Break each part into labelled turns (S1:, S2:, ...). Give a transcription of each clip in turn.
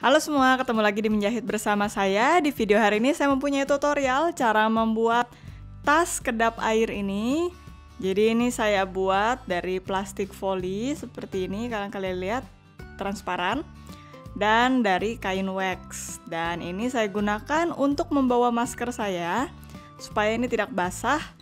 S1: Halo semua, ketemu lagi di Menjahit bersama saya. Di video hari ini saya mempunyai tutorial cara membuat tas kedap air ini. Jadi ini saya buat dari plastik foli seperti ini, kalian lihat transparan, dan dari kain wax. Dan ini saya gunakan untuk membawa masker saya supaya ini tidak basah.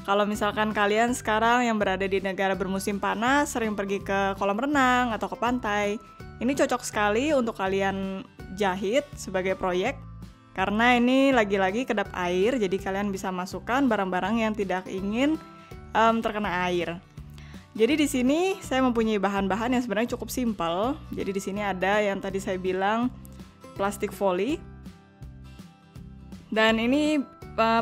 S1: Kalau misalkan kalian sekarang yang berada di negara bermusim panas, sering pergi ke kolam renang atau ke pantai, ini cocok sekali untuk kalian jahit sebagai proyek. Karena ini lagi-lagi kedap air, jadi kalian bisa masukkan barang-barang yang tidak ingin terkena air. Jadi di sini saya mempunyai bahan-bahan yang sebenarnya cukup simpel. Jadi di sini ada yang tadi saya bilang plastik foli. Dan ini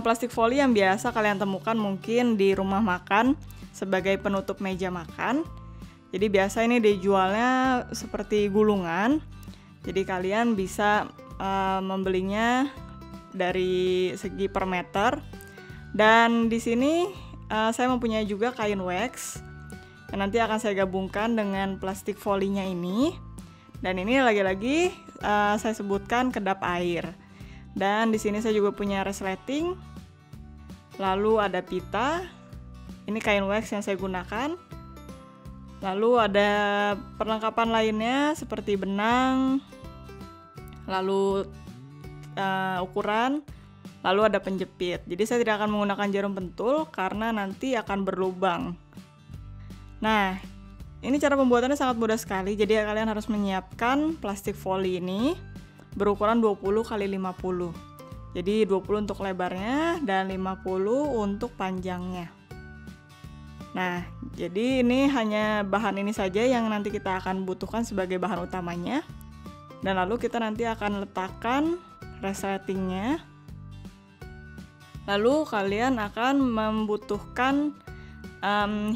S1: plastik foli yang biasa kalian temukan mungkin di rumah makan sebagai penutup meja makan. Jadi biasa ini dijualnya seperti gulungan. Jadi kalian bisa membelinya dari segi per meter. Dan di sini saya mempunyai juga kain wax yang nanti akan saya gabungkan dengan plastik folinya ini. Dan ini lagi-lagi saya sebutkan kedap air. Dan di sini saya juga punya resleting. Lalu ada pita. Ini kain wax yang saya gunakan. Lalu ada perlengkapan lainnya seperti benang. Lalu ukuran. Lalu ada penjepit. Jadi saya tidak akan menggunakan jarum pentul karena nanti akan berlubang. Nah, ini cara pembuatannya sangat mudah sekali. Jadi kalian harus menyiapkan plastik foli ini berukuran 20 x 50. Jadi 20 untuk lebarnya dan 50 untuk panjangnya. Nah, jadi ini hanya bahan ini saja yang nanti kita akan butuhkan sebagai bahan utamanya. Dan lalu kita nanti akan letakkan resletingnya. Lalu kalian akan membutuhkan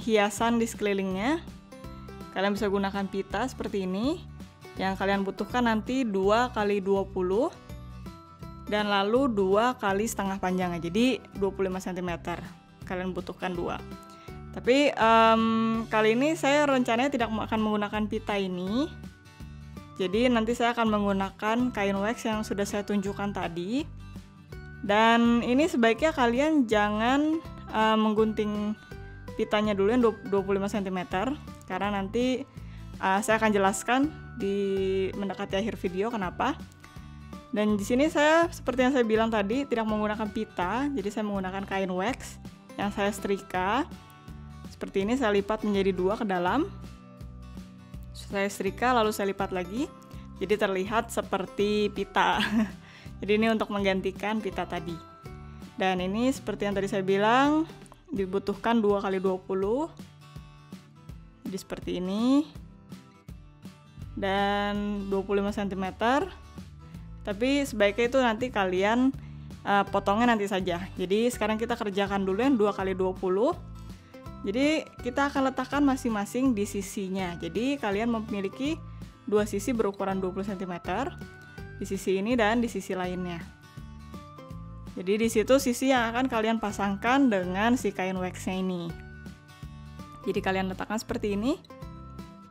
S1: hiasan di sekelilingnya. Kalian bisa gunakan pita seperti ini. Yang kalian butuhkan nanti 2 x 20 dan lalu 2 kali setengah panjangnya, jadi 25 cm kalian butuhkan 2. Tapi kali ini saya rencananya tidak akan menggunakan pita ini, jadi nanti saya akan menggunakan kain wax yang sudah saya tunjukkan tadi. Dan ini sebaiknya kalian jangan menggunting pitanya dulu yang 25 cm karena nanti saya akan jelaskan di mendekati akhir video kenapa. Dan di sini saya seperti yang saya bilang tadi tidak menggunakan pita, jadi saya menggunakan kain wax yang saya setrika. Seperti ini saya lipat menjadi 2 ke dalam. Saya setrika lalu saya lipat lagi. Jadi terlihat seperti pita. Jadi ini untuk menggantikan pita tadi. Dan ini seperti yang tadi saya bilang dibutuhkan 2 x 20. Jadi seperti ini. Dan 25 cm. Tapi sebaiknya itu nanti kalian potongnya nanti saja. Jadi sekarang kita kerjakan dulu yang 2 x 20. Jadi kita akan letakkan masing-masing di sisinya. Jadi kalian memiliki 2 sisi berukuran 20 cm. Di sisi ini dan di sisi lainnya. Jadi di situ sisi yang akan kalian pasangkan dengan si kain waxnya ini. Jadi kalian letakkan seperti ini.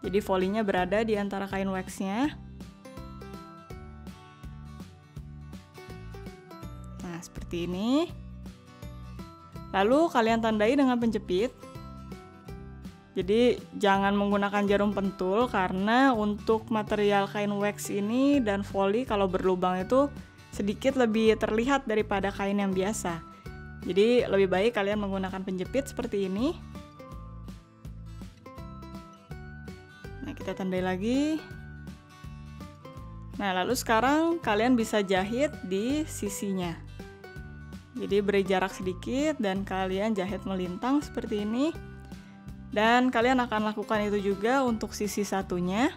S1: Jadi folinya berada di antara kain waxnya. Nah, seperti ini. Lalu kalian tandai dengan penjepit. Jadi jangan menggunakan jarum pentul karena untuk material kain wax ini dan foli kalau berlubang itu sedikit lebih terlihat daripada kain yang biasa. Jadi lebih baik kalian menggunakan penjepit seperti ini. Nah, kita tandai lagi. Nah, lalu sekarang kalian bisa jahit di sisinya. Jadi beri jarak sedikit dan kalian jahit melintang seperti ini. Dan kalian akan lakukan itu juga untuk sisi satunya.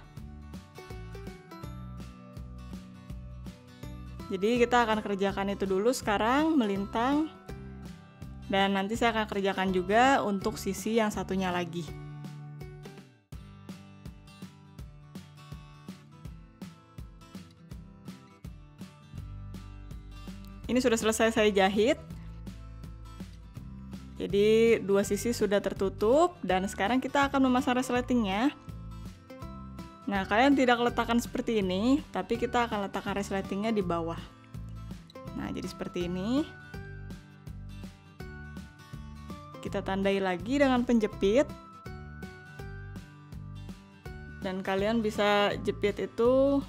S1: Jadi kita akan kerjakan itu dulu sekarang melintang. Dan nanti saya akan kerjakan juga untuk sisi yang satunya lagi. Ini sudah selesai saya jahit. Jadi 2 sisi sudah tertutup dan sekarang kita akan memasang resletingnya. Nah, kalian tidak letakkan seperti ini, tapi kita akan letakkan resletingnya di bawah. Nah, jadi seperti ini. Kita tandai lagi dengan penjepit. Dan kalian bisa jepit itu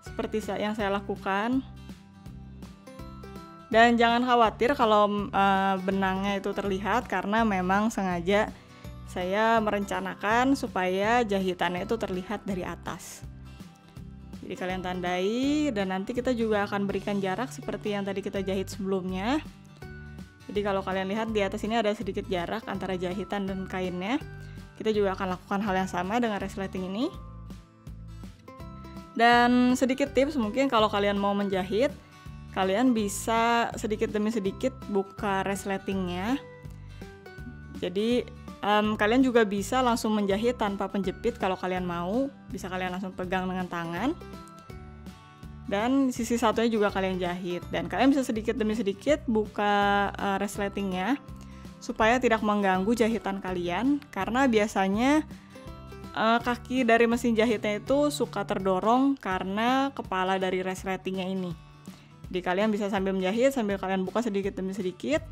S1: seperti yang saya lakukan. Dan jangan khawatir kalau benangnya itu terlihat, karena memang sengaja saya merencanakan supaya jahitannya itu terlihat dari atas. Jadi kalian tandai, dan nanti kita juga akan berikan jarak seperti yang tadi kita jahit sebelumnya. Jadi kalau kalian lihat di atas ini ada sedikit jarak antara jahitan dan kainnya. Kita juga akan lakukan hal yang sama dengan resleting ini. Dan sedikit tips, mungkin kalau kalian mau menjahit, kalian bisa sedikit demi sedikit buka resletingnya. Jadi kalian juga bisa langsung menjahit tanpa penjepit kalau kalian mau. Bisa kalian langsung pegang dengan tangan. Dan sisi satunya juga kalian jahit. Dan kalian bisa sedikit demi sedikit buka resletingnya supaya tidak mengganggu jahitan kalian. Karena biasanya kaki dari mesin jahitnya itu suka terdorong karena kepala dari resletingnya ini. Jadi kalian bisa sambil menjahit, sambil kalian buka sedikit demi sedikit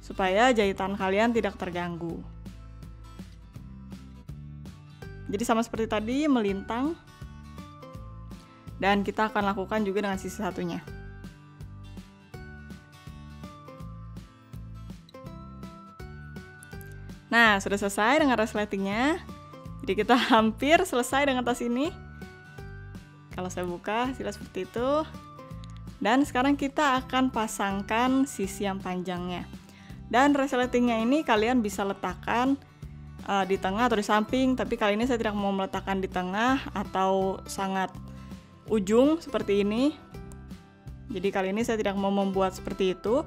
S1: supaya jahitan kalian tidak terganggu. Jadi sama seperti tadi, melintang. Dan kita akan lakukan juga dengan sisi satunya. Nah, sudah selesai dengan resletingnya. Jadi kita hampir selesai dengan tas ini. Kalau saya buka, hasilnya seperti itu. Dan sekarang kita akan pasangkan sisi yang panjangnya. Dan resletingnya ini kalian bisa letakkan di tengah atau di samping. Tapi kali ini saya tidak mau meletakkan di tengah atau sangat ujung seperti ini. Jadi kali ini saya tidak mau membuat seperti itu.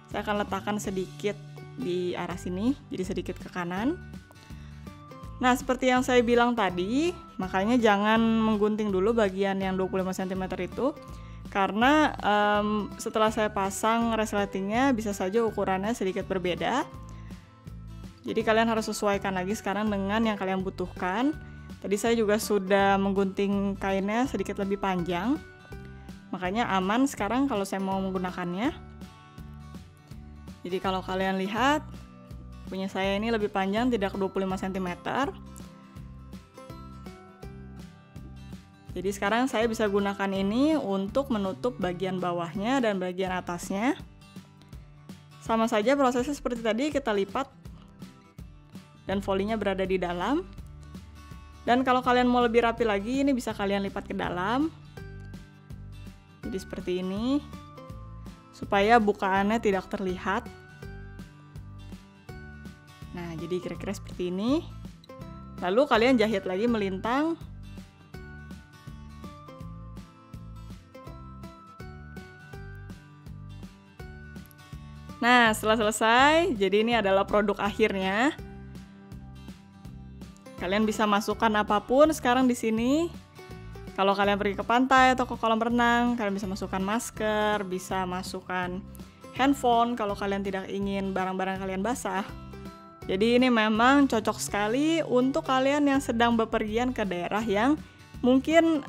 S1: Saya akan letakkan sedikit di arah sini, jadi sedikit ke kanan. Nah, seperti yang saya bilang tadi, makanya jangan menggunting dulu bagian yang 25 cm itu, karena setelah saya pasang resletingnya bisa saja ukurannya sedikit berbeda. Jadi kalian harus sesuaikan lagi sekarang dengan yang kalian butuhkan. Tadi saya juga sudah menggunting kainnya sedikit lebih panjang, makanya aman sekarang kalau saya mau menggunakannya. Jadi kalau kalian lihat, punya saya ini lebih panjang, tidak 25 cm. Jadi sekarang saya bisa gunakan ini untuk menutup bagian bawahnya dan bagian atasnya. Sama saja prosesnya seperti tadi, kita lipat dan volinya berada di dalam. Dan kalau kalian mau lebih rapi lagi, ini bisa kalian lipat ke dalam. Jadi seperti ini, supaya bukaannya tidak terlihat. Nah, jadi kira-kira seperti ini. Lalu kalian jahit lagi melintang. Nah, setelah selesai, jadi ini adalah produk akhirnya. Kalian bisa masukkan apapun sekarang di sini. Kalau kalian pergi ke pantai atau ke kolam renang, kalian bisa masukkan masker, bisa masukkan handphone kalau kalian tidak ingin barang-barang kalian basah. Jadi ini memang cocok sekali untuk kalian yang sedang bepergian ke daerah yang mungkin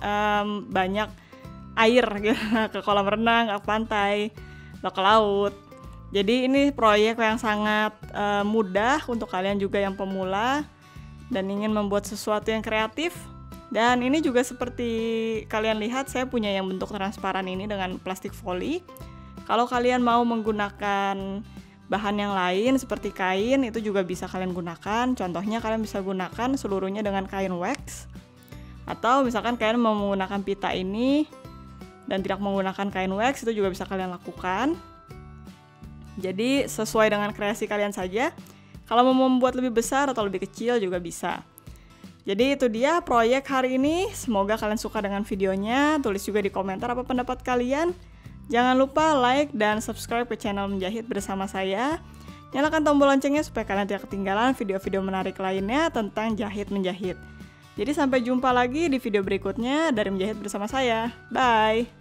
S1: banyak air gitu, ke kolam renang, ke pantai, atau ke laut. Jadi ini proyek yang sangat mudah untuk kalian juga yang pemula dan ingin membuat sesuatu yang kreatif. Dan ini juga seperti kalian lihat, saya punya yang bentuk transparan ini dengan plastik foli. Kalau kalian mau menggunakan bahan yang lain seperti kain, itu juga bisa kalian gunakan. Contohnya kalian bisa gunakan seluruhnya dengan kain wax. Atau misalkan kalian mau menggunakan pita ini dan tidak menggunakan kain wax, itu juga bisa kalian lakukan. Jadi sesuai dengan kreasi kalian saja. Kalau mau membuat lebih besar atau lebih kecil juga bisa. Jadi itu dia proyek hari ini. Semoga kalian suka dengan videonya. Tulis juga di komentar apa pendapat kalian. Jangan lupa like dan subscribe ke channel Menjahit bersama saya. Nyalakan tombol loncengnya supaya kalian tidak ketinggalan video-video menarik lainnya tentang jahit-menjahit. Jadi sampai jumpa lagi di video berikutnya dari Menjahit bersama saya. Bye!